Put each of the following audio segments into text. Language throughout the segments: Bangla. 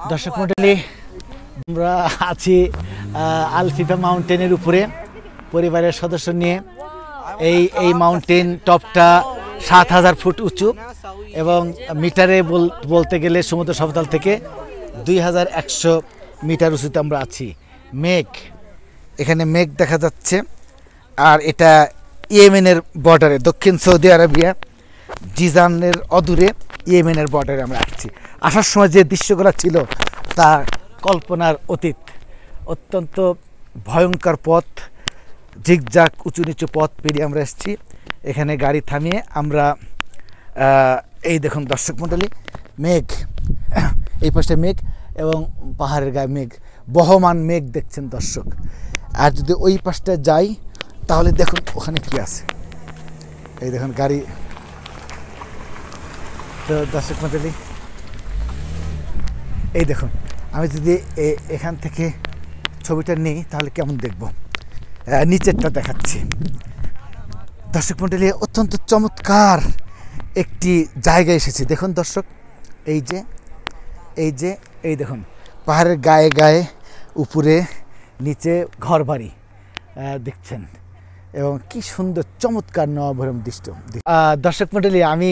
দর্শক মণ্ডলী, আমরা আছি আলফিফা মাউন্টেনের উপরে পরিবারের সদস্য নিয়ে। এই মাউন্টেন টপটা ৭,০০০ ফুট উঁচু এবং মিটারে বলতে গেলে সমুদ্র সমতল থেকে ২,১০০ মিটার উঁচুতে আমরা আছি। এখানে মেঘ দেখা যাচ্ছে। আর এটা ইয়েমেনের বর্ডারে, দক্ষিণ সৌদি আরবিয়া জিজানের অদূরে ইয়েমেনের বর্ডারে আমরা আসছি। আসার সময় যে দৃশ্যগুলো ছিল তা কল্পনার অতীত। অত্যন্ত ভয়ঙ্কর পথ, ঝিকঝাক উঁচু নিচু পথ পেরিয়ে আমরা এসেছি। এখানে গাড়ি থামিয়ে আমরা এই দেখুন দর্শক মণ্ডলী, মেঘ, এই পাশে মেঘ এবং পাহাড়ের গায়ে মেঘ, বহমান মেঘ দেখছেন দর্শক। আর যদি ওই পাশটা যাই তাহলে দেখুন ওখানে কি আছে। এই দেখুন গাড়ি। তো দর্শক মণ্ডলী, এই দেখুন আমি যদি এখান থেকে ছবিটা নিই তাহলে কেমন দেখব, নিচেরটা দেখাচ্ছি। দর্শক মণ্ডলী, অত্যন্ত চমৎকার একটি জায়গায় এসেছি। দেখুন দর্শক, এই দেখুন পাহাড়ের গায়ে গায়ে উপরে নিচে ঘরবাড়ি দেখছেন এবং কি সুন্দর চমৎকার নবরম দৃশ্য। দর্শক মণ্ডলী, আমি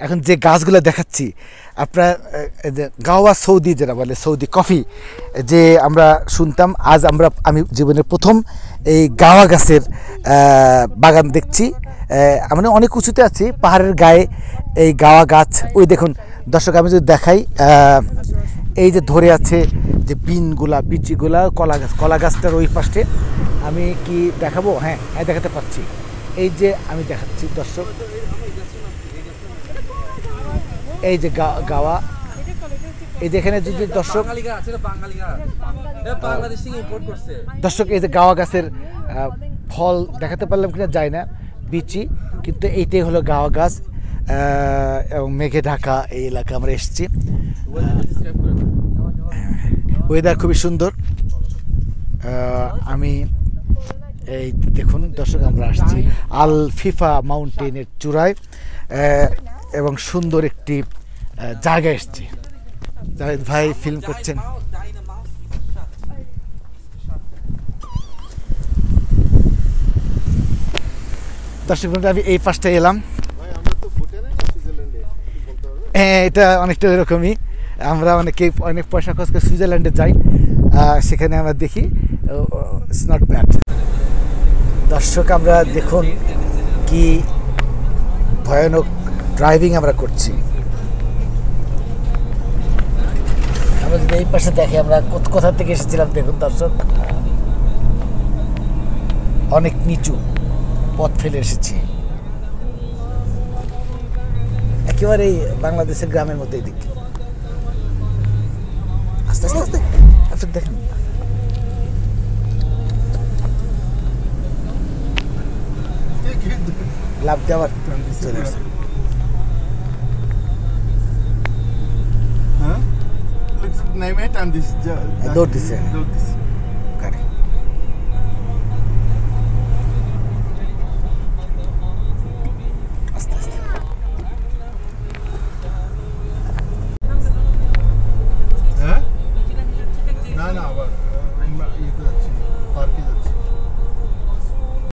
এখন যে গাছগুলো দেখাচ্ছি আপনার গাওয়া সৌদি, যেটা বলে সৌদি কফি যে আমরা শুনতাম, আজ আমি জীবনের প্রথম এই গাওয়া গাছের বাগান দেখছি। আমরা অনেক উঁচুতে আছি, পাহাড়ের গায়ে এই গাওয়া গাছ। ওই দেখুন দর্শক, আমি যদি দেখাই, এই যে ধরে আছে যে বিনগুলা, বিচিগুলা, কলা গাছটার ওই পাশে আমি কি দেখাবো? হ্যাঁ, দেখাতে পাচ্ছি। এই যে আমি দেখাচ্ছি দর্শক, এই যে গাওয়া, এই যে এখানে যদি দর্শক, এই যে গাওয়া গাছের ফল দেখাতে পারলাম কিনা যায় না, বিচি, কিন্তু এইটাই হলো গাওয়া গাছ এবং মেঘে ঢাকা এই এলাকা আমরা এসেছি। ওয়েদার খুবই সুন্দর। আমি এই দেখুন দর্শক, আমরা আসছি আলফিফা মাউন্টেনের চূড়ায় এবং সুন্দর একটি জায়গায় এসেছি। জাভেদ ভাই ফিল্ম করছেন। দর্শক আমি এই পাশটা এলাম। হ্যাঁ, এটা অনেকটা এরকমই। আমরা অনেক পয়সা খরচ করে সুইজারল্যান্ডে যাই, সেখানে আমরা দেখি ইটস নট ব্যাড। দর্শক, আমরা দেখুন কি ভয়ানক ড্রাইভিং আমরা করছি। আমরা যদি এই পাশে দেখি, আমরা কোথা থেকে এসেছিলাম দেখুন দর্শক, অনেক নিচু পথ ফেলে এসেছি, একেবারে বাংলাদেশের গ্রামের মধ্যে। এই দিক আস্তে আস্তে আস্তে আপনি দেখেন, লাভ দেওয়ার চলে আসছে। দৌড় দিচ্ছে।